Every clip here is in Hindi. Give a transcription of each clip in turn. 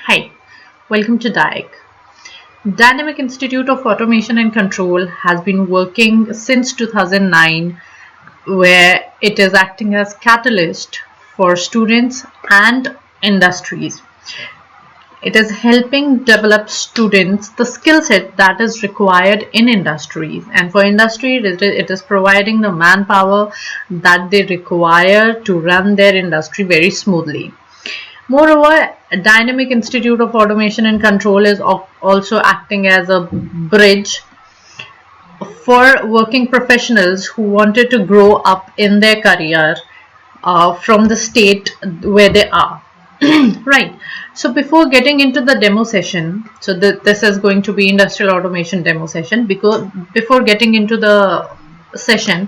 Hi, welcome to DIAC. Dynamic Institute of Automation and Control has been working since 2009, where it is acting as catalyst for students and industries. It is helping develop students the skill set that is required in industries, and for industry it is providing the manpower that they require to run their industry very smoothly. Moreover, Dynamic Institute of Automation and Control is also acting as a bridge for working professionals who wanted to grow up in their career from the state where they are. Right. So before getting into the demo session, so this is going to be industrial automation demo session. Because before getting into the session,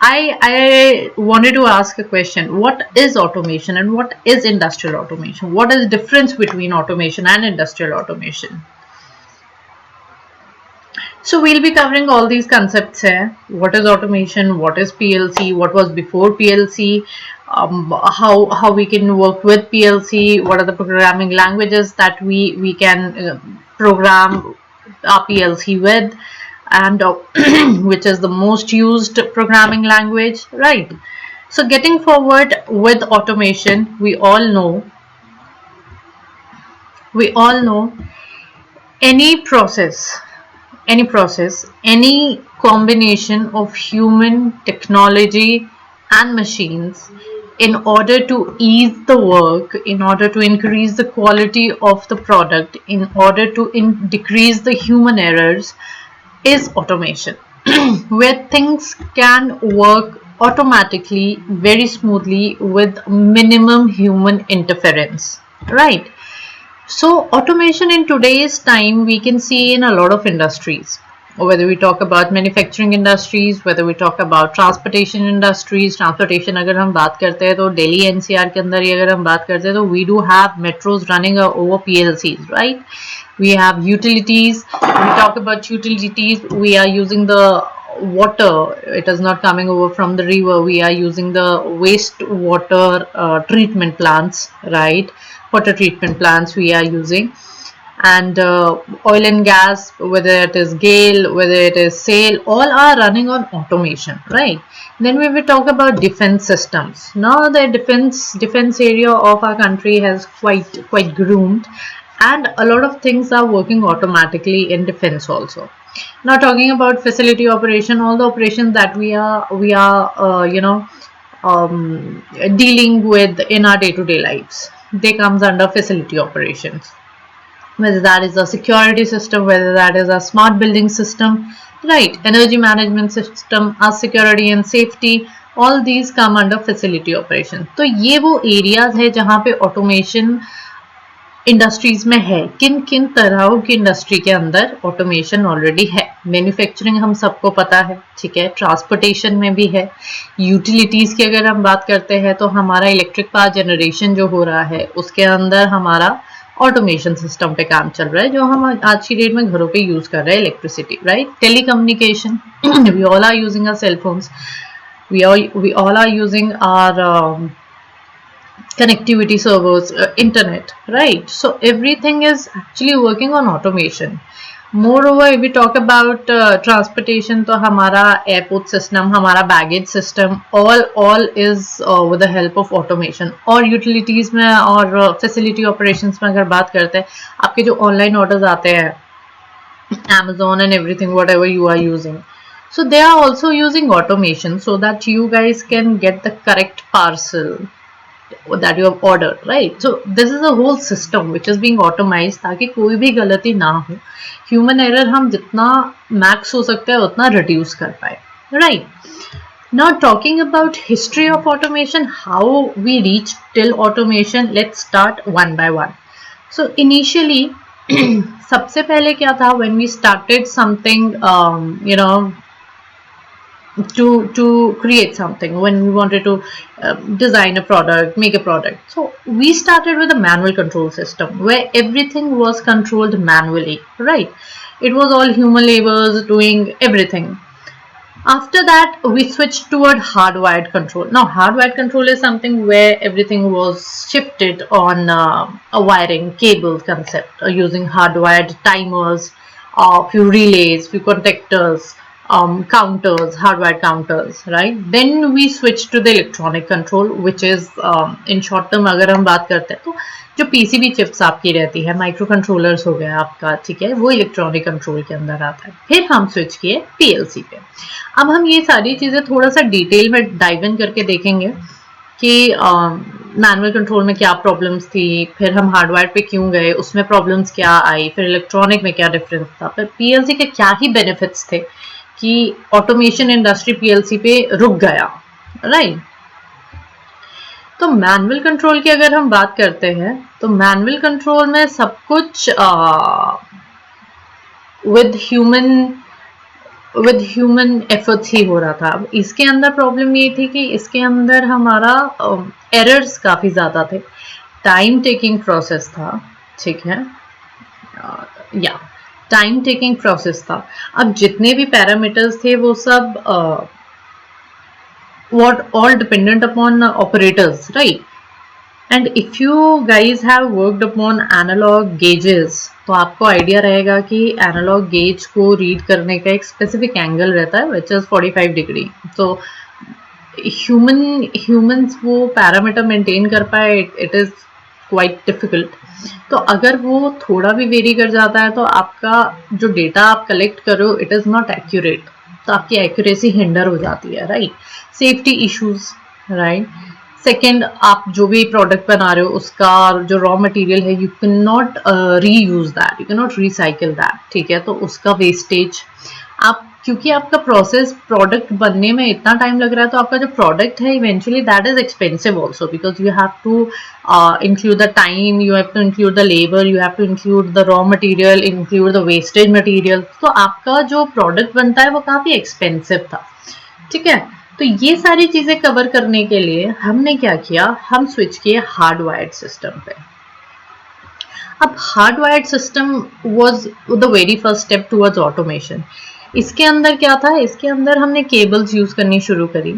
I wanted to ask a question. What is automation and what is industrial automation? What is the difference between automation and industrial automation? So we'll be covering all these concepts here. What is automation? What is PLC? What was before PLC? How we can work with PLC? What are the programming languages that we can program our PLC with? And which is the most used programming language, right? So getting forward with automation, we all know any process, any combination of human technology and machines in order to ease the work, in order to increase the quality of the product, in order to decrease the human errors, is automation, where things can work automatically very smoothly with minimum human interference, right? So automation in today's time we can see in a lot of industries, whether we talk about manufacturing industries, whether we talk about transportation industries. Transportation अगर हम बात करते हैं तो दिल्ली NCR के अंदर ही अगर हम बात करते हैं तो we do have metros running over PLCs, right? We have utilities. When we talk about utilities, we are using the water. It is not coming over from the river. We are using the wastewater treatment plants, right? Water treatment plants we are using. And oil and gas, whether it is GAIL, whether it is SAIL, all are running on automation, right? Then we will talk about defense systems. Now the defense area of our country has quite groomed, and a lot of things are working automatically in defense also. Now talking about facility operation, all the operations that we are dealing with in our day-to-day lives, they comes under facility operations. Whether that is a security system, whether that is a smart building system, right? Energy management system, our security and safety, all these come under facility operation. तो ये वो areas है जहाँ पे automation इंडस्ट्रीज में है. किन किन तरह की इंडस्ट्री के अंदर ऑटोमेशन ऑलरेडी है. मैन्युफैक्चरिंग हम सबको पता है, ठीक है. ट्रांसपोर्टेशन में भी है. यूटिलिटीज की अगर हम बात करते हैं तो हमारा इलेक्ट्रिक पावर जनरेशन जो हो रहा है उसके अंदर हमारा ऑटोमेशन सिस्टम पे काम चल रहा है, जो हम आज की डेट में घरों पे यूज कर रहे हैं. Electricity, right. Telecommunication, we all are using our cell phones, we all are using our connectivity servers, internet, right? So everything is actually working on automation. Moreover, if we talk about transportation, तो हमारा airport system, हमारा baggage system, all is with the help of automation. और utilities में और facility operations में अगर बात करते हैं, आपके जो online orders आते हैं, Amazon and everything, whatever you are using, so they are also using automation so that you guys can get the correct parcel that you have ordered, right? So this is a whole system which is being automized ताकि कोई भी गलती ना हो. Human error हम जितना max हो सकता है उतना reduce कर पाए, right? Now talking about history of automation, how we reached till automation, let's start one by one. So initially सबसे पहले क्या था, when we started something, to create something, when we wanted to design a product, make a product. So we started with a manual control system where everything was controlled manually, right? It was all human labors doing everything. After that, we switched toward hardwired control. Now, hardwired control is something where everything was shifted on a wiring cable concept, using hardwired timers, few relays, few contactors, counters, hardwired counters, right? Then we switched to the electronic control, which is in short term अगर हम बात करते हैं तो जो PCB चिप्स आपकी रहती है, माइक्रो कंट्रोलर्स हो गया आपका, ठीक है, वो इलेक्ट्रॉनिक कंट्रोल के अंदर आता है. फिर हम स्विच किए PLC पे. अब हम ये सारी चीज़ें थोड़ा सा डिटेल में डाइव इन करके देखेंगे कि मैनुअल कंट्रोल में क्या प्रॉब्लम्स थी, फिर हम हार्डवायर पे क्यों गए, उसमें प्रॉब्लम्स क्या आई, फिर इलेक्ट्रॉनिक में क्या डिफरेंस था, फिर पीएलसी के क्या ही बेनिफिट्स थे कि ऑटोमेशन इंडस्ट्री पीएलसी पे रुक गया, राइट. तो मैनुअल कंट्रोल की अगर हम बात करते हैं तो मैनुअल कंट्रोल में सब कुछ विद ह्यूमन एफर्ट्स ही हो रहा था. अब इसके अंदर प्रॉब्लम ये थी कि इसके अंदर हमारा एरर्स काफ़ी ज़्यादा थे, टाइम टेकिंग प्रोसेस था, ठीक है, या टाइम टेकिंग प्रोसेस था. अब जितने भी पैरामीटर्स थे वो सब what all dependent upon operators, right? And if you guys have worked upon analog gauges, तो आपको आइडिया रहेगा कि एनालॉग गेज को रीड करने का एक स्पेसिफिक एंगल रहता है विच इज 45 डिग्री. तो ह्यूमंस वो पैरामीटर मेंटेन कर पाए, इट इज क्वाइट डिफिकल्ट. तो अगर वो थोड़ा भी वेरी कर जाता है तो आपका जो डेटा आप कलेक्ट करो इट इज़ नॉट एक्यूरेट, तो आपकी एक्यूरेसी हिंडर हो जाती है, right. Safety issues, right. Second, आप जो भी प्रोडक्ट बना रहे हो उसका जो रॉ मटेरियल है you can not reuse that, you can not recycle that, ठीक है. तो उसका वेस्टेज आप, क्योंकि आपका प्रोसेस प्रोडक्ट बनने में इतना टाइम लग रहा है तो आपका जो प्रोडक्ट है eventually that is expensive also, because you have to include the time, you have to include the labour, you have to include the raw material, include the wastage material. तो आपका जो प्रोडक्ट बनता है वो काफ़ी एक्सपेंसिव था, ठीक है. तो ये सारी चीज़ें कवर करने के लिए हमने क्या किया, हम स्विच किए हार्डवायर्ड सिस्टम पे. अब hardwired system was the very first step towards automation. इसके अंदर क्या था, इसके अंदर हमने केबल्स यूज़ करनी शुरू करी,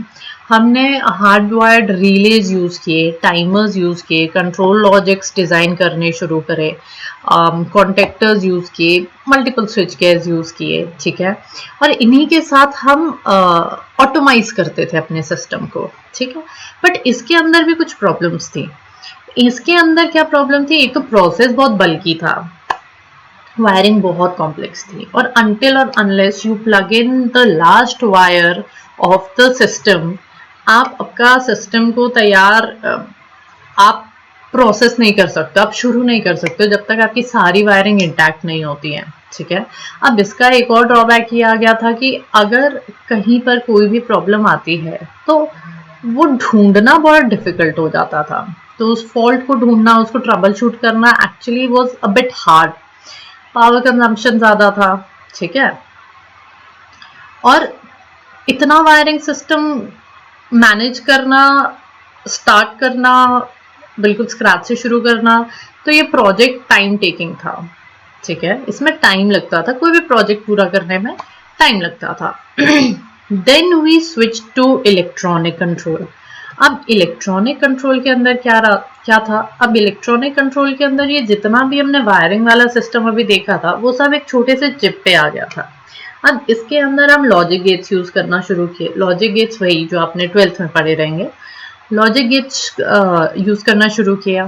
हमने हार्डवायर्ड रिलेज यूज़ किए, टाइमर्स यूज़ किए, कंट्रोल लॉजिक्स डिज़ाइन करने शुरू करे, कॉन्टेक्टर्स यूज़ किए, मल्टीपल स्विच गेयर्स यूज़ किए, ठीक है. और इन्हीं के साथ हम ऑटोमाइज करते थे अपने सिस्टम को, ठीक है. बट इसके अंदर भी कुछ प्रॉब्लम्स थी. इसके अंदर क्या प्रॉब्लम थी, एक तो प्रोसेस बहुत बल्कि था, वायरिंग बहुत कॉम्प्लेक्स थी, और अनटिल और unless you plug in the last wire of the system, आप आपका सिस्टम को तैयार आप प्रोसेस नहीं कर सकते, आप शुरू नहीं कर सकते जब तक आपकी सारी वायरिंग इंटैक्ट नहीं होती है, ठीक है. अब इसका एक और ड्रॉबैक ये आ गया था कि अगर कहीं पर कोई भी प्रॉब्लम आती है तो वो ढूंढना बहुत डिफिकल्ट हो जाता था. तो उस फॉल्ट को ढूंढना, उसको ट्रबल शूट करना actually was a bit hard. Power consumption ज़्यादा था, ठीक है. और इतना वायरिंग सिस्टम मैनेज करना, स्टार्ट करना, बिल्कुल स्क्रैच से शुरू करना, तो ये प्रोजेक्ट टाइम टेकिंग था, ठीक है. इसमें टाइम लगता था, कोई भी प्रोजेक्ट पूरा करने में टाइम लगता था. Then we switch to electronic control. अब इलेक्ट्रॉनिक कंट्रोल के अंदर क्या था, अब इलेक्ट्रॉनिक कंट्रोल के अंदर ये जितना भी हमने वायरिंग वाला सिस्टम अभी देखा था वो सब एक छोटे से चिप पे आ गया था. अब इसके अंदर हम लॉजिक गेट्स यूज़ करना शुरू किए. लॉजिक गेट्स वही जो आपने 12th में पढ़े रहेंगे, लॉजिक गेट्स यूज़ करना शुरू किया.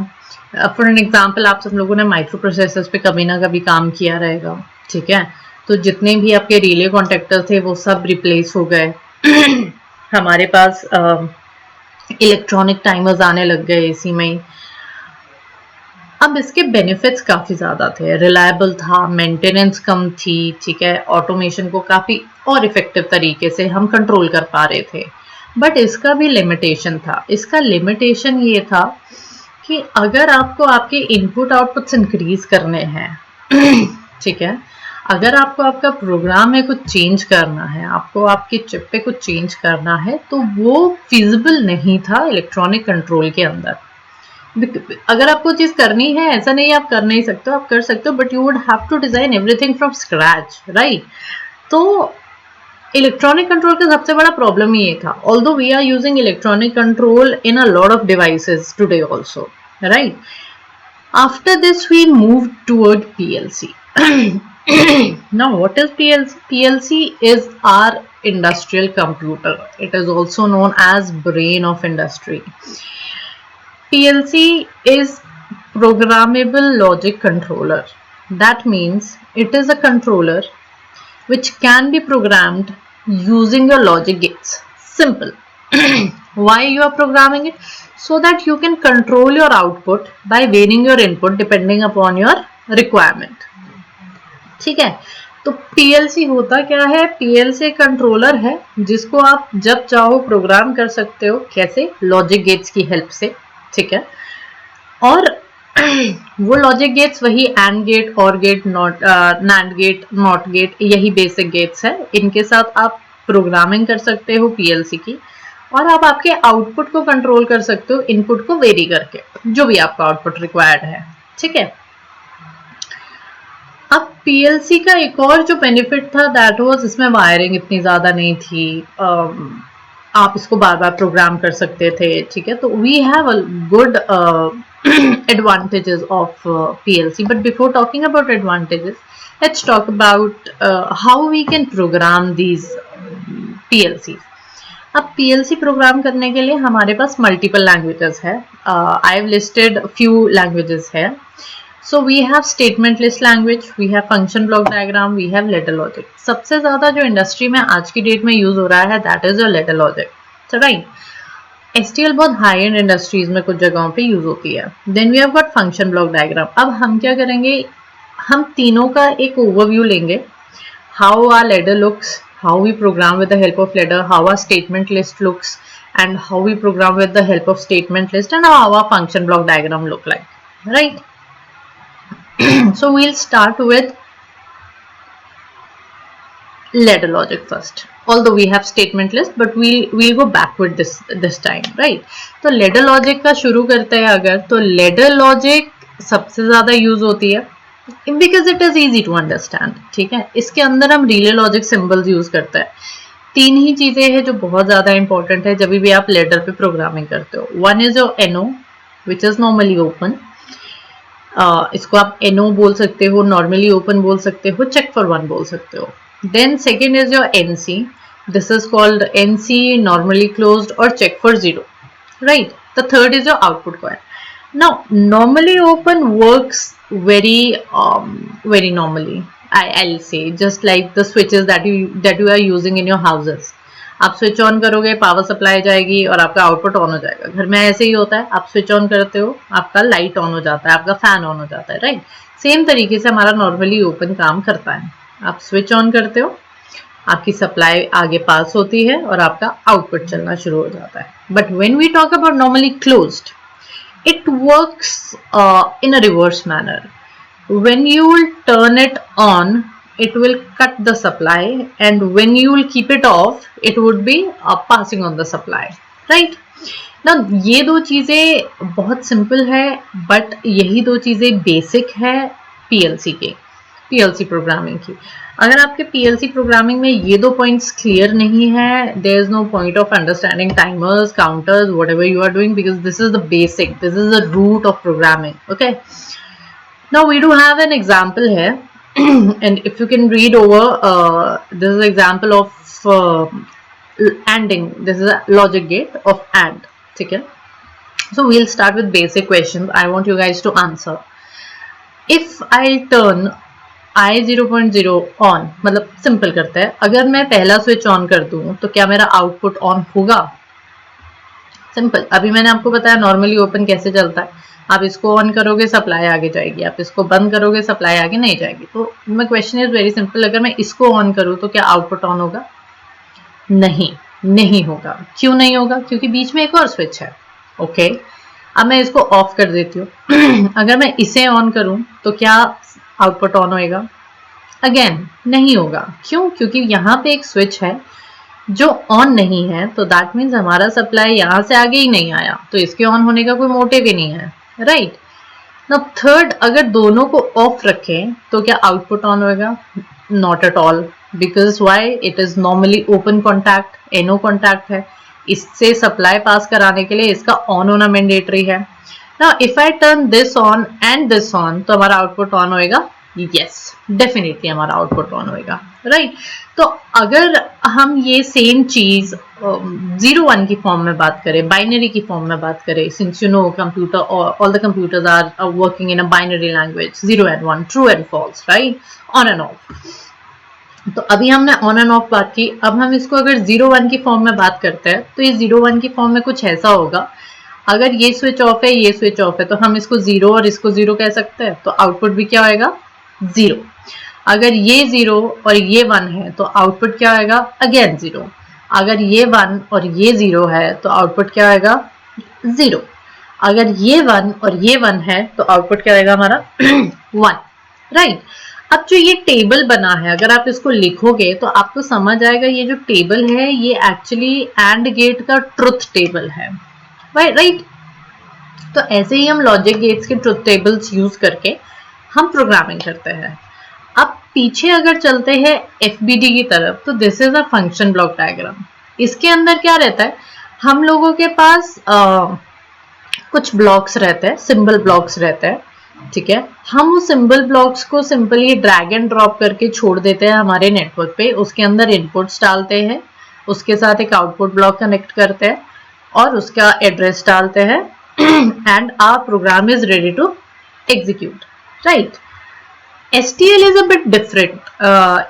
फॉर एन एग्जाम्पल, आप सब लोगों ने माइक्रो प्रोसेसर्स पे कभी ना कभी काम किया रहेगा, ठीक है. तो जितने भी आपके रिले कॉन्टेक्टर थे वो सब रिप्लेस हो गए. हमारे पास इलेक्ट्रॉनिक टाइमर्स आने लग गए इसी में ही. अब इसके बेनिफिट्स काफ़ी ज़्यादा थे, रिलायबल था, मेंटेनेंस कम थी, ठीक है, ऑटोमेशन को काफ़ी और इफेक्टिव तरीके से हम कंट्रोल कर पा रहे थे. बट इसका भी लिमिटेशन था. इसका लिमिटेशन ये था कि अगर आपको आपके इनपुट आउटपुट्स इंक्रीज करने हैं, ठीक है, अगर आपको आपका प्रोग्राम में कुछ चेंज करना है, आपको आपके चिप पे कुछ चेंज करना है, तो वो फिजिबल नहीं था इलेक्ट्रॉनिक कंट्रोल के अंदर. अगर आपको चीज़ करनी है, ऐसा नहीं आप कर नहीं सकते, आप कर सकते हो, but you would have to design everything from scratch, right. तो इलेक्ट्रॉनिक कंट्रोल का सबसे बड़ा प्रॉब्लम ही ये था, although we are using electronic control in a lot of devices today also, right. After this we moved toward PLC. Now what is PLC? PLC is our industrial computer. It is also known as brain of industry. PLC is programmable logic controller. That means it is a controller which can be programmed using your logic gates. Simple. Why you are programming it? So that you can control your output by varying your input depending upon your requirement. ठीक है. तो PLC होता क्या है? PLC कंट्रोलर है जिसको आप जब चाहो प्रोग्राम कर सकते हो. कैसे? लॉजिक गेट्स की हेल्प से. ठीक है. और वो लॉजिक गेट्स वही and gate, or gate, not, nand gate, not gate, यही बेसिक गेट्स है. इनके साथ आप प्रोग्रामिंग कर सकते हो पीएलसी की, और आप आपके आउटपुट को कंट्रोल कर सकते हो इनपुट को वेरी करके, जो भी आपका आउटपुट रिक्वायर्ड है. ठीक है. अब पीएलसी का एक और जो बेनिफिट था दैट वाज इसमें वायरिंग इतनी ज्यादा नहीं थी. आप इसको बार बार प्रोग्राम कर सकते थे. ठीक है. तो we have a good advantages of PLC. But before talking about advantages, let's talk about how we can program these PLCs. अब PLC प्रोग्राम करने के लिए हमारे पास मल्टीपल लैंग्वेजेस है. I have listed few languages है. So we have statement list language, we have function block diagram, we have ladder logic. सबसे ज्यादा जो इंडस्ट्री में आज की डेट में यूज हो रहा है that is your ladder logic. Right. STL बहुत हाई एंड इंडस्ट्रीज में कुछ जगहों पे यूज होती है. Then we have got function block diagram. अब हम क्या करेंगे, हम तीनों का एक ओवरव्यू लेंगे. How are ladder looks, how we program with the help of ladder, how are statement list looks, and how we program with the help of statement list, and how are function block diagram look like. Right. So we'll start with ladder logic first. Although we have statement list, but we'll go backward this time, right? तो ladder logic का शुरू करते हैं अगर, तो ladder logic सबसे ज्यादा यूज होती है because it is easy to understand. ठीक है. इसके अंदर हम relay logic symbols यूज करते हैं. तीन ही चीजें हैं जो बहुत ज्यादा इंपॉर्टेंट है जब भी आप ladder पे प्रोग्रामिंग करते हो. One is your NO, which is normally open. इसको आप NO बोल सकते हो, नॉर्मली ओपन बोल सकते हो, चेक फॉर वन बोल सकते हो. Then second is your NC. This is called NC, normally closed, और check for zero. Right. The third is your output coil. Now normally open works very normally. I'll say just like the switches that you are using in your houses. आप स्विच ऑन करोगे, पावर सप्लाई जाएगी और आपका आउटपुट ऑन हो जाएगा. घर में ऐसे ही होता है. आप स्विच ऑन करते हो, आपका लाइट ऑन हो जाता है, आपका फैन ऑन हो जाता है. राइट. सेम तरीके से हमारा नॉर्मली ओपन काम करता है. आप स्विच ऑन करते हो, आपकी सप्लाई आगे पास होती है और आपका आउटपुट चलना शुरू हो जाता है. But when we talk about normally closed, it works in a reverse manner. When you will turn it on, it will cut the supply, and when you will keep it off, it would be passing on the supply. Right. Now ये दो चीजें बहुत सिंपल है, बट यही दो चीजें बेसिक है पीएलसी के, पीएलसी प्रोग्रामिंग की. अगर आपके पीएलसी प्रोग्रामिंग में ये दो पॉइंट्स क्लियर नहीं है, there is no point of understanding timers, counters, whatever you are doing, because this is the basic, this is the root of programming. Okay. Now we do have an example here, and if you can read over, this is an example of ANDing. This is a logic gate of AND. Okay. So we'll start with basic questions. I want you guys to answer. If I turn I 0.0 on, मतलब सिंपल करते हैं, अगर मैं पहला स्विच ऑन कर दूं तो क्या मेरा आउटपुट ऑन होगा? सिंपल. अभी मैंने आपको बताया नॉर्मली ओपन कैसे चलता है. आप इसको ऑन करोगे, सप्लाई आगे जाएगी, आप इसको बंद करोगे, सप्लाई आगे नहीं जाएगी. तो my question is very simple. अगर मैं इसको ऑन करूं तो क्या आउटपुट ऑन होगा? नहीं होगा. क्यों नहीं होगा? क्योंकि बीच में एक और स्विच है. ओके. अब मैं इसको ऑफ कर देती हूँ. अगर मैं इसे ऑन करूं तो क्या आउटपुट ऑन होएगा? अगेन नहीं होगा. क्यों? क्योंकि यहाँ पे एक स्विच है जो ऑन नहीं है, तो दैट मीन्स हमारा सप्लाई यहाँ से आगे ही नहीं आया, तो इसके ऑन होने का कोई मोटिव ही नहीं है. राइट. नाउ थर्ड, अगर दोनों को ऑफ रखें तो क्या आउटपुट ऑन होएगा? Not at all. because why? It is normally open contact, NO contact है, इससे सप्लाई पास कराने के लिए इसका ऑन होना मैंडेटरी है. Now if I turn this on and this on, तो हमारा आउटपुट ऑन होएगा. यस, डेफिनेटली हमारा आउटपुट ऑन होएगा, राइट. तो अगर हम ये सेम चीज 0-1 की फॉर्म में बात करें, बाइनरी की फॉर्म में बात करें, since you know computer, all the computers are working in a binary language, 0 and 1, true and false, right, on and off. तो अभी हमने ऑन एंड ऑफ बात की. अब हम इसको अगर 0-1 की फॉर्म में बात करते हैं तो ये 0-1 की फॉर्म में कुछ ऐसा होगा. अगर ये स्विच ऑफ है, ये स्विच ऑफ है, तो हम इसको 0 और इसको 0 कह सकते हैं. तो आउटपुट भी क्या होएगा? 0. अगर ये 0 और ये 1 है तो आउटपुट क्या आएगा? अगेन 0. अगर ये 1 और ये 0 है तो आउटपुट क्या आएगा? 0. अगर ये 1 और ये 1 है तो आउटपुट क्या आएगा हमारा? 1, राइट. अब जो ये टेबल बना है, अगर आप इसको लिखोगे तो आपको समझ आएगा ये जो टेबल है ये एक्चुअली एंड गेट का ट्रुथ टेबल है, राइट. तो ऐसे ही हम लॉजिक गेट्स के ट्रुथ टेबल्स यूज करके हम प्रोग्रामिंग करते हैं. अब पीछे अगर चलते हैं FBD की तरफ, तो this is a function block diagram. इसके अंदर क्या रहता है? हम लोगों के पास कुछ ब्लॉक्स रहते हैं, सिंबल ब्लॉक्स रहते हैं, ठीक है. हम उस सिंबल ब्लॉक्स को सिंपली ड्रैग एंड ड्रॉप करके छोड़ देते हैं हमारे नेटवर्क पे. उसके अंदर इनपुट्स डालते हैं, उसके साथ एक आउटपुट ब्लॉक कनेक्ट करते हैं और उसका एड्रेस डालते हैं and our program is ready to execute, right. STL is a bit different.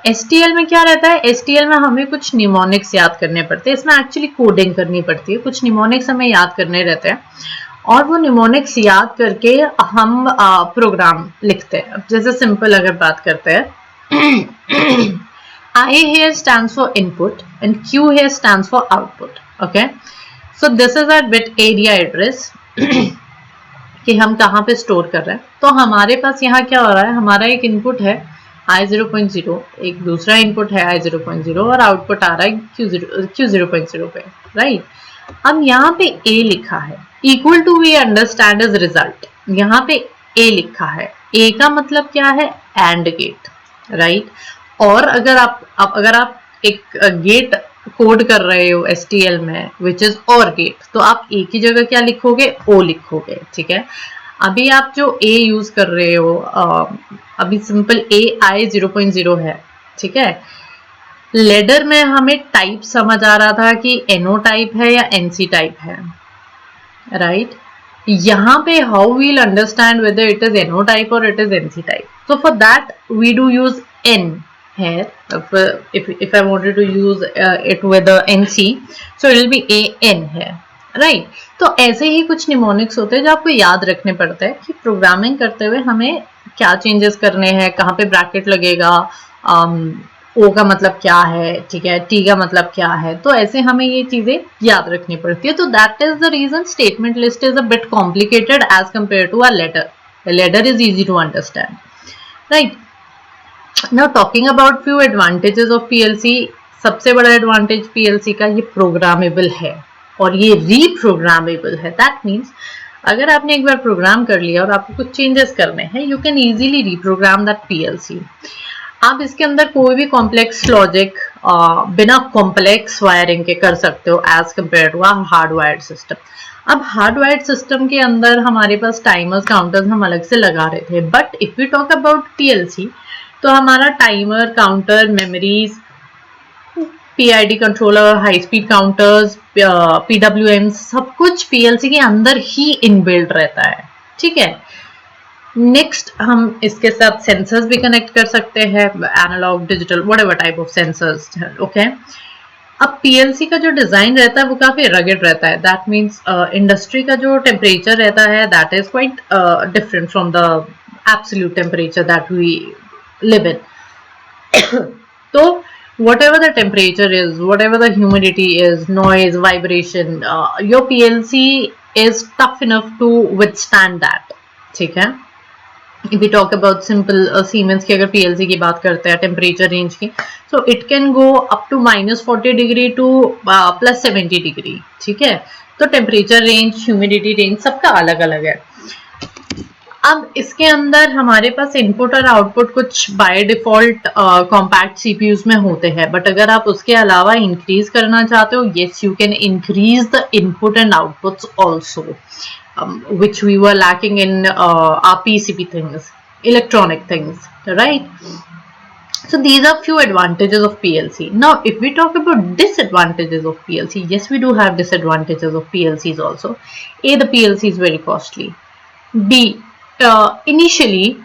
STL में क्या रहता है? STL में हमें कुछ निमोनिक्स याद करने पड़ते हैं. इसमें एक्चुअली कोडिंग करनी पड़ती है. कुछ निमोनिक्स हमें याद करने रहते हैं और वो निमोनिक्स याद करके हम प्रोग्राम लिखते हैं. अब जैसे सिंपल अगर बात करते हैं, I here stands for input and Q here stands for output. Okay, so this is our bit area address कि हम कहाँ पे स्टोर कर रहे हैं. तो हमारे पास यहाँ क्या हो रहा है? हमारा एक इनपुट है I0.0, एक दूसरा इनपुट है I0.0 और आउटपुट आ रहा है Q0.0 पे, राइट. अब यहाँ पे A लिखा है, equal to we understand is result. यहाँ पे A लिखा है, A का मतलब क्या है? And gate, right. और अगर आप एक गेट कोड कर रहे हो STL में विच इज और गेट, तो आप A की जगह क्या लिखोगे? O लिखोगे, ठीक है. अभी आप जो A यूज कर रहे हो, अभी सिंपल AI 0.0 है, ठीक है. लेडर में हमें टाइप समझ आ रहा था कि NO टाइप है या NC टाइप है, राइट. यहाँ पे how we'll understand whether it is NO type और it is NC type. So for that we do use N here. If I wanted to use it with the NC, so it will be AN here, right. तो ऐसे ही कुछ निमोनिक्स होते हैं जो आपको याद रखने पड़ते हैं कि प्रोग्रामिंग करते हुए हमें क्या चेंजेस करने हैं, कहाँ पे ब्रैकेट लगेगा, O का मतलब क्या है, ठीक है, T का मतलब क्या है. तो ऐसे हमें ये चीजें याद रखनी पड़ती है. तो that is the reason statement list is a bit complicated as compare to a ladder. A letter is easy to understand, right. Now talking about few advantages of PLC. सबसे बड़ा एडवांटेज PLC का, ये प्रोग्रामेबल है और ये रीप्रोग्रामेबल है. दैट मीन्स अगर आपने एक बार प्रोग्राम कर लिया और आपको कुछ चेंजेस करने हैं, you can easily reprogram that PLC. आप इसके अंदर कोई भी कॉम्प्लेक्स लॉजिक बिना कॉम्प्लेक्स वायरिंग के कर सकते हो as compare to a hardwired system. अब हार्डवायर्ड सिस्टम के अंदर हमारे पास टाइमर्स, काउंटर्स हम अलग से लगा रहे थे. But if we talk about PLC, तो हमारा timer, counter, memories, PID controller, high speed counters, PWM, सब कुछ PLC के अंदर ही इनबिल्ट रहता है, ठीक है. नेक्स्ट हम इसके साथ सेंसर्स भी कनेक्ट कर सकते हैं, analogue, digital, whatever type of sensors, okay. अब PLC का जो डिजाइन रहता है वो काफी रगेड रहता है. दैट मीन्स इंडस्ट्री का जो टेम्परेचर रहता है that is quite different from the absolute temperature that we live in. So whatever the temperature is, whatever the humidity is, noise, vibration, your PLC is tough enough to withstand that, ठीक है. If we talk about simple Siemens की अगर PLC की बात करते हैं टेम्परेचर रेंज की, so it can go up to -40 degree to +70 degree, ठीक है. तो टेम्परेचर रेंज, ह्यूमिडिटी रेंज सबका अलग अलग है. अब इसके अंदर हमारे पास इनपुट और आउटपुट कुछ बाय डिफॉल्ट कॉम्पैक्ट सीपीयूज में होते हैं, बट अगर आप उसके अलावा इंक्रीज करना चाहते हो, yes you can increase the input and outputs also, which we were lacking in our PCB things, electronic things, right? So these are few advantages of PLC. Now, if we talk about disadvantages of PLC, yes, we do have disadvantages of PLCs also. A, the PLC is very costly. B, initially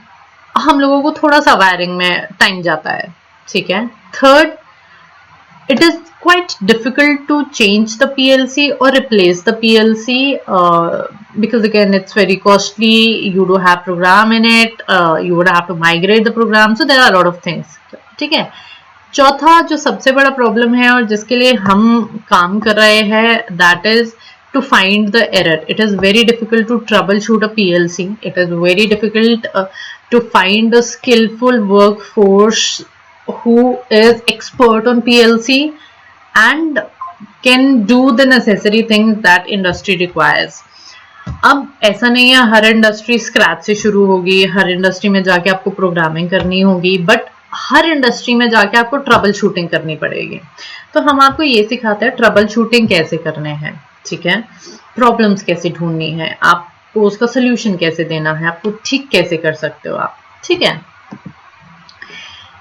हम लोगों को थोड़ा सा वायरिंग में टाइम जाता है, ठीक है. Third, it is quite difficult to change the PLC or replace the PLC because again it's very costly. You do have program in it, you would have to migrate the program, so there are a lot of things, ठीक है. चौथा जो सबसे बड़ा प्रॉब्लम है और जिसके लिए हम काम कर रहे हैं, that is to find the error. It is very difficult to troubleshoot a PLC. It is very difficult to find a skillful workforce who is expert on PLC and can do the necessary things that industry requires. अब ऐसा नहीं है हर इंडस्ट्री स्क्रैच से शुरू होगी, हर इंडस्ट्री में जाके आपको प्रोग्रामिंग करनी होगी, बट हर इंडस्ट्री में जाके आपको ट्रबल शूटिंग करनी पड़ेगी. तो हम आपको ये सिखाते हैं ट्रबल शूटिंग कैसे करने हैं, ठीक है, प्रॉब्लम्स कैसे ढूंढनी है, आपको उसका सोल्यूशन कैसे देना है, आपको ठीक कैसे कर सकते हो आप, ठीक है.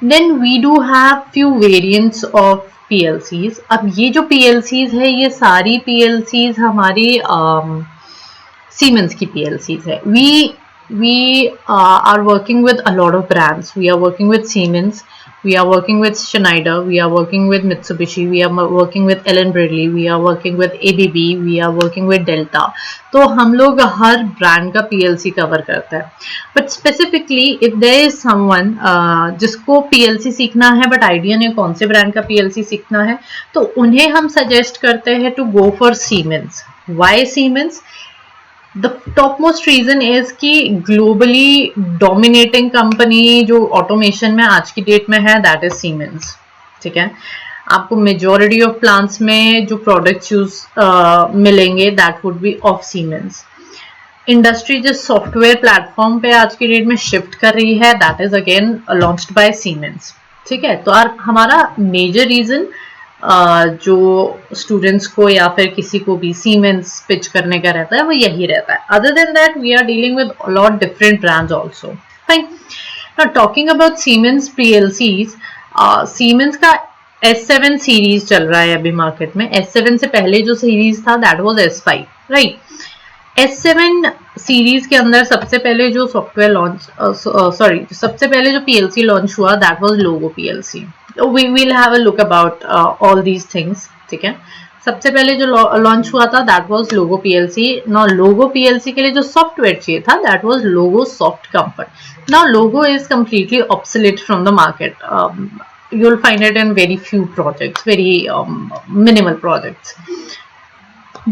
Then we do have few variants of PLCs. अब ये जो PLCs है, ये सारी PLCs हमारी Siemens की PLCs है. We are working with a lot of brands. We are working with Siemens, we are working with Schneider, we are working with Mitsubishi, we are working with Ellen Bradley, we are working with ABB, we are working with Delta. तो हम लोग हर ब्रांड का PLC कवर करता है. But specifically if there is someone जिसको PLC सीखना है बट आइडिया नहीं कौन से ब्रांड का PLC सीखना है, तो उन्हें हम सजेस्ट करते हैं to go for Siemens. Why Siemens? The topmost reason is कि ग्लोबली डोमिनेटिंग कंपनी जो ऑटोमेशन में आज की डेट में है, दैट इज Siemens, ठीक है. आपको मेजॉरिटी ऑफ प्लांट्स में जो प्रोडक्ट्स यूज मिलेंगे that would of of Siemens. Industry जिस सॉफ्टवेयर प्लेटफॉर्म पे आज की डेट में शिफ्ट कर रही है, that is again launched by Siemens, ठीक है. तो हमारा मेजर रीजन जो स्टूडेंट्स को या फिर किसी को भी Siemens पिच करने का रहता है, वो यही रहता है. Other than that we are dealing with lot different brands also. Fine. Now talking about Siemens PLCs, Siemens का S7 सीरीज चल रहा है अभी मार्केट में. S7 से पहले जो सीरीज था that was S5, right. S7 series के अंदर सबसे पहले जो सॉफ्टवेयर लॉन्च सबसे पहले जो PLC लॉन्च हुआ that was logo PLC. We will have a look about all these things, ठीक है. सबसे पहले जो लॉन्च हुआ था that was logo PLC. Now logo PLC के लिए जो सॉफ्टवेयर चाहिए था that was logo soft comfort. Now logo is completely obsolete from the market. You will find it in very few projects, very minimal projects.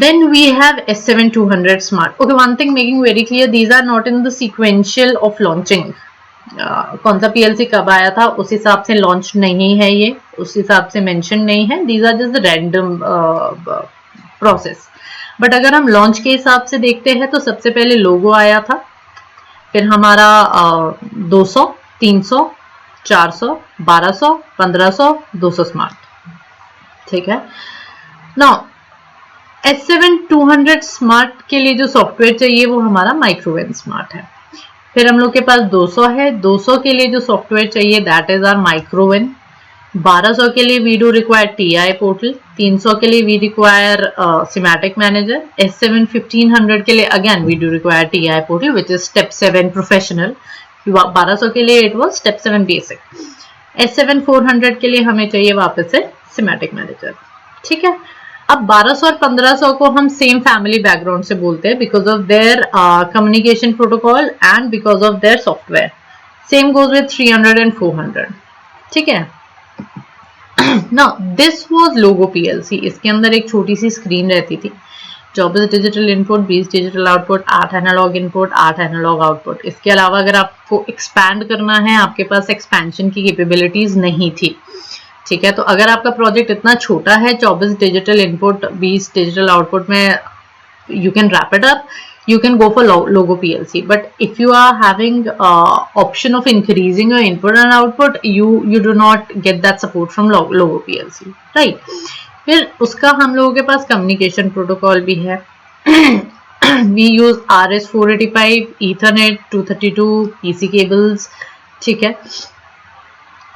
Then we have S7-200 Smart. Okay, one thing making very clear, these are not in the sequential of launching. कौन सा PLC कब आया था उस हिसाब से लॉन्च नहीं है, ये उस हिसाब से मेंशन नहीं है. These are just the random process. But अगर हम लॉन्च के हिसाब से देखते हैं तो सबसे पहले लोगो आया था, फिर हमारा 200, 300, 400, 1200, 1500, 200 स्मार्ट, ठीक है. नाउ S7-200 स्मार्ट के लिए जो सॉफ्टवेयर चाहिए वो हमारा माइक्रोवेन स्मार्ट है. फिर हम लोग के पास 200 है. 200 के लिए जो सॉफ्टवेयर चाहिए दैट इज आर माइक्रोवेन. 1200 के लिए we do require TI portal. 300 के लिए we require semantic manager. S7 1500 के लिए again we do require TI portal which is step 7 professional. 1200 के लिए it was step 7 basic. S7 400 के लिए हमें चाहिए वापस से सिमेटिक मैनेजर, ठीक है. अब 1200 और 1500 को हम सेम फैमिली बैकग्राउंड से बोलते हैं because of their communication protocol and because of their software. Same goes with 300 and 400, ठीक है. Now this was logo PLC. इसके अंदर एक छोटी सी स्क्रीन रहती थी. 24 digital input, 20 digital output, 8 analogue input, 8 analogue output. इसके अलावा अगर आपको एक्सपैंड करना है, आपके पास एक्सपेंशन की कैपेबिलिटीज नहीं थी, ठीक है. तो अगर आपका प्रोजेक्ट इतना छोटा है, 24 डिजिटल इनपुट, 20 डिजिटल आउटपुट में you can wrap it up. you can go for logo PLC. But if you are having option of increasing your input and output, you do not get that support from logo PLC, right? फिर उसका हम लोगों के पास कम्युनिकेशन प्रोटोकॉल भी है. We use RS485, Ethernet, 232, PC cables, ठीक है.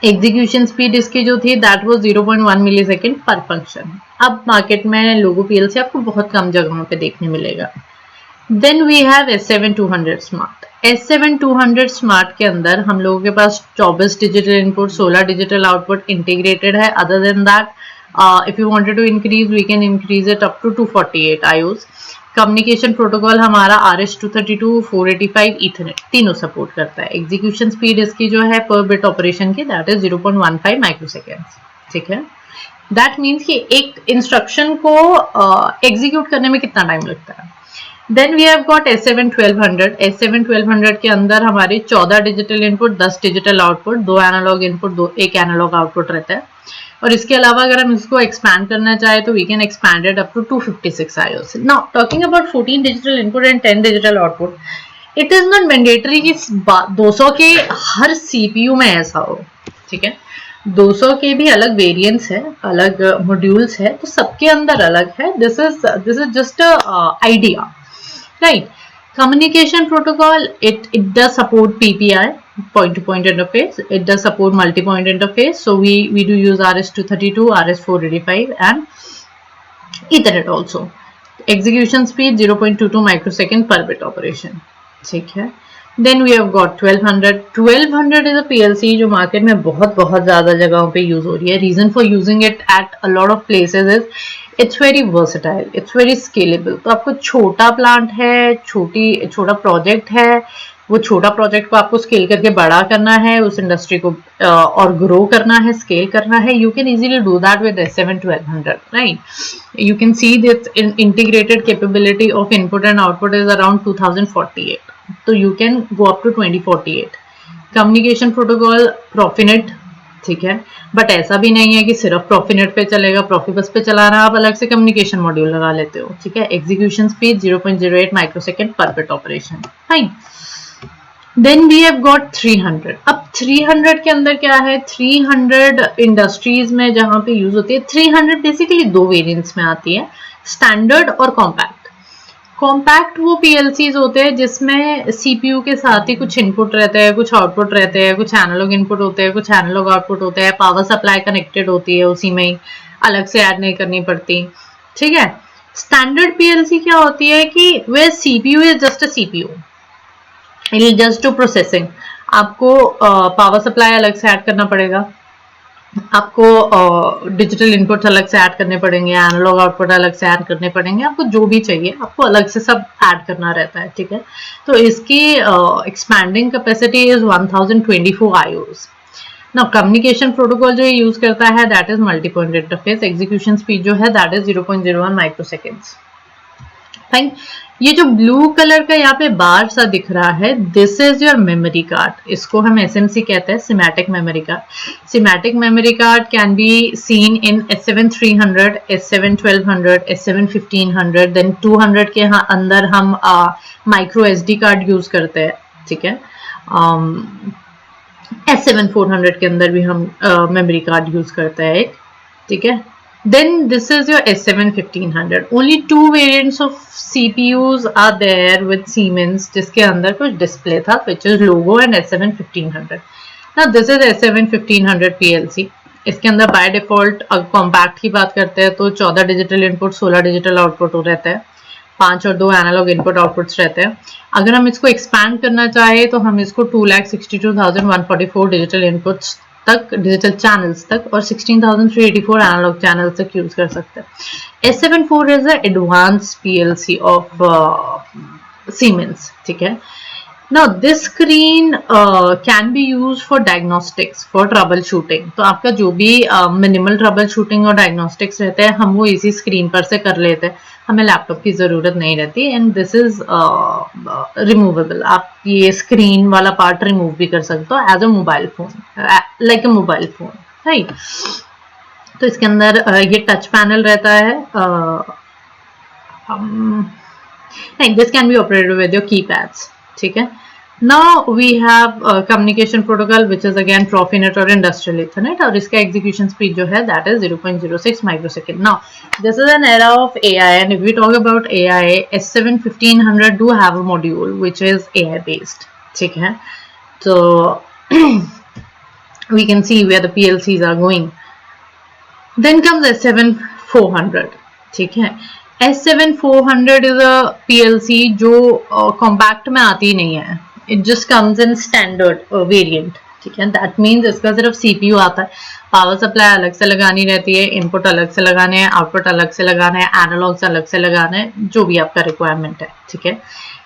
एग्जीक्यूशन स्पीड इसकी जो थी दैट वाज 0.1 मिलीसेकंड पर फंक्शन. अब मार्केट में लोगो PLC आपको बहुत कम जगहों पे देखने मिलेगा. Then we have S7200 smart. S7200 smart के अंदर हम लोगों के पास 24 digital input, 16 digital output integrated है. Other than that, if you wanted to increase, we can increase it up to 248 IOs. Communication protocol हमारा RS232, 485, ईथरनेट तीनों सपोर्ट करता है. एग्जीक्यूशन स्पीड इसकी जो है पर बिट ऑपरेशन की दैट इज 0.15 माइक्रोसेकेंड्स, ठीक है. दैट मीन्स कि एक इंस्ट्रक्शन को एग्जीक्यूट करने में कितना टाइम लगता है. Then we have got S7-1200. S7-1200 के अंदर हमारे 14 digital input, 10 digital output, 2 analogue input, 1 analogue output रहता है. और इसके अलावा अगर हम इसको एक्सपैंड करना चाहे तो we can expand it up to 256 IOs. Now talking about 14 digital input and 10 digital output, it is not mandatory कि 200 के हर CPU में ऐसा हो, ठीक है. 200 के भी अलग वेरिएंट्स है, अलग मॉड्यूल्स है, तो सबके अंदर अलग है. This is just idea, right. Communication protocol, it does support PPI, point-to-point interface. It does support multi-point interface. So we do use RS232, RS485, and Ethernet also. Execution speed 0.22 microsecond per bit operation. ठीक है. Then we have got 1200. 1200 is a PLC जो मार्केट में बहुत ज़्यादा जगहों पे यूज हो रही है. Reason for using it at a lot of places is it's very versatile, it's very scalable. तो आपको छोटा प्लांट है, छोटा प्रोजेक्ट है, वो छोटा प्रोजेक्ट को आपको स्केल करके बड़ा करना है, उस इंडस्ट्री को और ग्रो करना है, स्केल करना है. You can easily do that with S7-1200, right. You can see this integrated capability of input and output is around 2048. तो you can go up to 2048. Communication protocol Profinet, ठीक है. बट ऐसा भी नहीं है कि सिर्फ Profinet पे चलेगा, Profibus पे चलाना, आप अलग से कम्युनिकेशन मॉड्यूल लगा लेते हो, ठीक है. एग्जीक्यूशन स्पीड 0.08 माइक्रोसेकंड पर bit operation, fine. Then we have got 300. अब 300 के अंदर क्या है, 300 इंडस्ट्रीज में जहां पे यूज होती है. 300 बेसिकली दो वेरिएंट्स में आती है, स्टैंडर्ड और कॉम्पैक्ट. कॉम्पैक्ट वो PLCs होते हैं जिसमें CPU के साथ ही कुछ इनपुट रहते हैं, कुछ आउटपुट रहते हैं, कुछ एनालॉग इनपुट होते हैं, कुछ एनालॉग आउटपुट होते हैं, पावर सप्लाई कनेक्टेड होती है उसी में ही, अलग से ऐड नहीं करनी पड़ती, ठीक है. स्टैंडर्ड PLC क्या होती है कि वे CPU is just a CPU, it is just to processing. आपको पावर सप्लाई अलग से ऐड करना पड़ेगा, आपको डिजिटल इनपुट अलग से ऐड करने पड़ेंगे, एनालॉग आउटपुट अलग से ऐड करने पड़ेंगे, आपको जो भी चाहिए आपको अलग से सब ऐड करना रहता है, ठीक है. तो इसकी expanding capacity is 1024 IOs. Now communication protocol जो ये यूज करता है that is multi point interface. Execution speed जो है दैट इज 0.01 माइक्रोसेकेंड्स, फाइन. ये जो ब्लू कलर का यहाँ पे बार सा दिख रहा है, this is your memory card. इसको हम SMC कहते हैं, Simatic memory card. Simatic memory card can be seen in S7-300, S7-1200, S7-1500. Then 200 के अंदर हम माइक्रो SD कार्ड यूज करते हैं, ठीक है. S7-400 के अंदर भी हम मेमोरी कार्ड यूज करते हैं एक, ठीक है. Then this is your S7-1500. Only 2 variants of CPUs are there with Siemens जिसके अंदर कुछ डिस्प्ले था, which is logo and S7-1500. Now this is S7-1500 PLC. इसके अंदर बाय डिफॉल्ट कॉम्पैक्ट की बात करते हैं तो 14 डिजिटल इनपुट, 16 डिजिटल आउटपुट रहता है, 5 और 2 एनालॉग इनपुट आउटपुट्स रहते हैं. अगर हम इसको एक्सपैंड करना चाहे तो हम इसको 2,62,144 डिजिटल इनपुट्स तक, डिजिटल चैनल्स तक, और 16,384 एनालॉग चैनल्स तक यूज कर सकते हैं. S7-4 is the advance PLC of Siemens, ठीक है. Now this screen can be used for diagnostics, for troubleshooting. तो आपका जो भी minimal troubleshooting और diagnostics रहते हैं हम वो इसी स्क्रीन पर से कर लेते हैं, हमें लैपटॉप की ज़रूरत नहीं रहती. And this is removable. आप ये स्क्रीन वाला पार्ट रिमूव भी कर सकते हो as a mobile phone, like a mobile phone, right. तो इसके अंदर ये टच पैनल रहता है. Right, this can be operated with your keypads. ठीक है. Now we have communication protocol, which is again Profinet or Industrial Ethernet, और इसका execution speed जो है that is 0.06 microsecond. Now this is an era of AI, and if we talk about AI, S7 1500 do have a module which is AI based. ठीक है. So we can see where the PLCs are going. Then comes S7 400. ठीक है. S7 400 is a PLC जो compact में आती नहीं है. It just comes in standard variant. ठीक है. That means इसका सिर्फ CPU आता है, पावर सप्लाई अलग से लगानी रहती है, इनपुट अलग से लगाने हैं, आउटपुट अलग से लगाना है, एनालॉग्स अलग से लगाना है, जो भी आपका रिक्वायरमेंट है. ठीक है.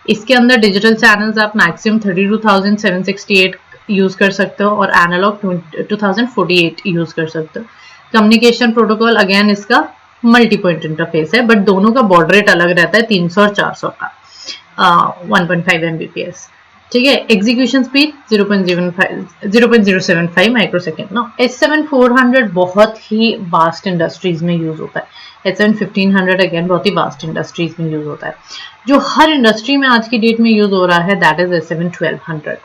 इसके अंदर डिजिटल चैनल्स आप मैक्सिमम 32,768 यूज कर सकते हो और एनालॉग 2048 यूज कर सकते हो. कम्युनिकेशन प्रोटोकॉल अगेन इसका मल्टी पॉइंट इंटरफेस है, बट दोनों का बॉर्डर रेट अलग रहता है 300 और 400 का, 1.5 Mbps. ठीक है. Execution speed 0.075 microsecond. ना S7 400 बहुत ही वास्ट इंडस्ट्रीज में यूज होता है. S7 1500 अगेन बहुत ही वास्ट इंडस्ट्रीज में यूज होता है. जो हर इंडस्ट्री में आज की डेट में यूज हो रहा है that is S7 1200.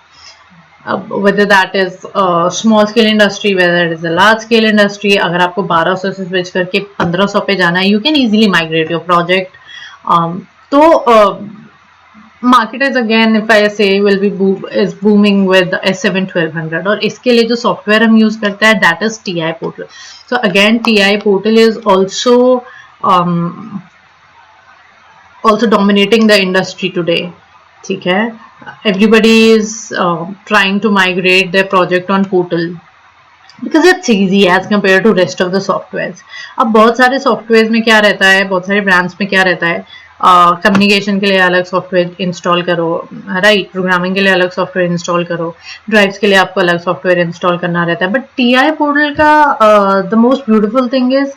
whether that is a small scale industry, whether it is a large scale industry, अगर आपको 1200 से स्विच करके 1500 पे जाना है, you can easily migrate your project. तो market is again, if I say, is booming with S7 1200. और इसके लिए जो सॉफ्टवेयर हम यूज करते हैं that is TI Portal. So again TI Portal is also dominating the industry today. ठीक है. Everybody is trying to migrate their project on Portal because it's easy as compared to rest of the softwares. अब बहुत सारे softwares में क्या रहता है, बहुत सारे brands में क्या रहता है, कम्युनिकेशन के लिए अलग सॉफ्टवेयर इंस्टॉल करो, राइट, प्रोग्रामिंग के लिए अलग सॉफ्टवेयर इंस्टॉल करो, ड्राइव्स के लिए आपको अलग सॉफ्टवेयर इंस्टॉल करना रहता है. बट TI पोर्टल का the most beautiful thing is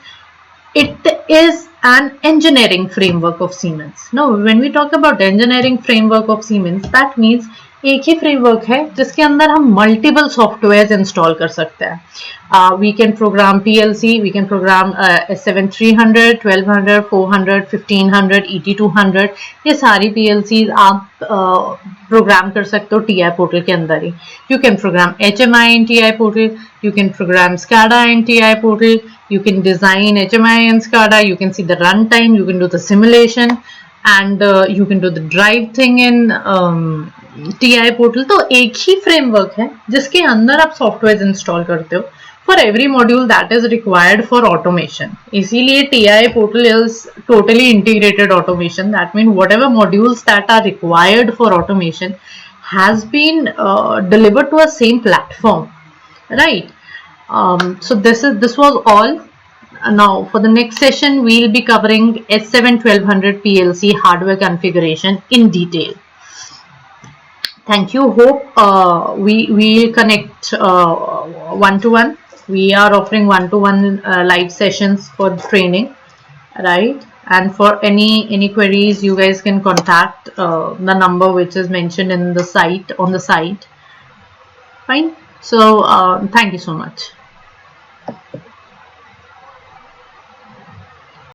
it is an engineering framework of Siemens. Now, when we talk about engineering framework of Siemens, that means एक ही फ्रेमवर्क है जिसके अंदर हम मल्टीपल सॉफ्टवेयर इंस्टॉल कर सकते हैं. We can program PLC, we can program S7 300, 1200, 400, 1500, ET200. ये सारी PLCs आप प्रोग्राम कर सकते हो TI पोर्टल के अंदर ही. You can program HMI in TI portal, you can program SCADA in TI portal, you can design HMI in SCADA, you can see the runtime, you can do the simulation, and you can do the drive thing in TI portal. तो एक ही फ्रेमवर्क है जिसके अंदर आप सॉफ्टवेयर इंस्टॉल करते हो for every module that is required for automation. इसीलिए TI portal is totally integrated automation. That means whatever modules that are required for automation has been delivered to a same platform, right? So this was all. Now for the next session we'll be covering S7 1200 PLC hardware configuration in detail. Thank you. Hope we will connect one-to-one. We are offering one-to-one live sessions for training, right? And for any queries, you guys can contact the number which is mentioned in the site, on the site. Fine. So thank you so much.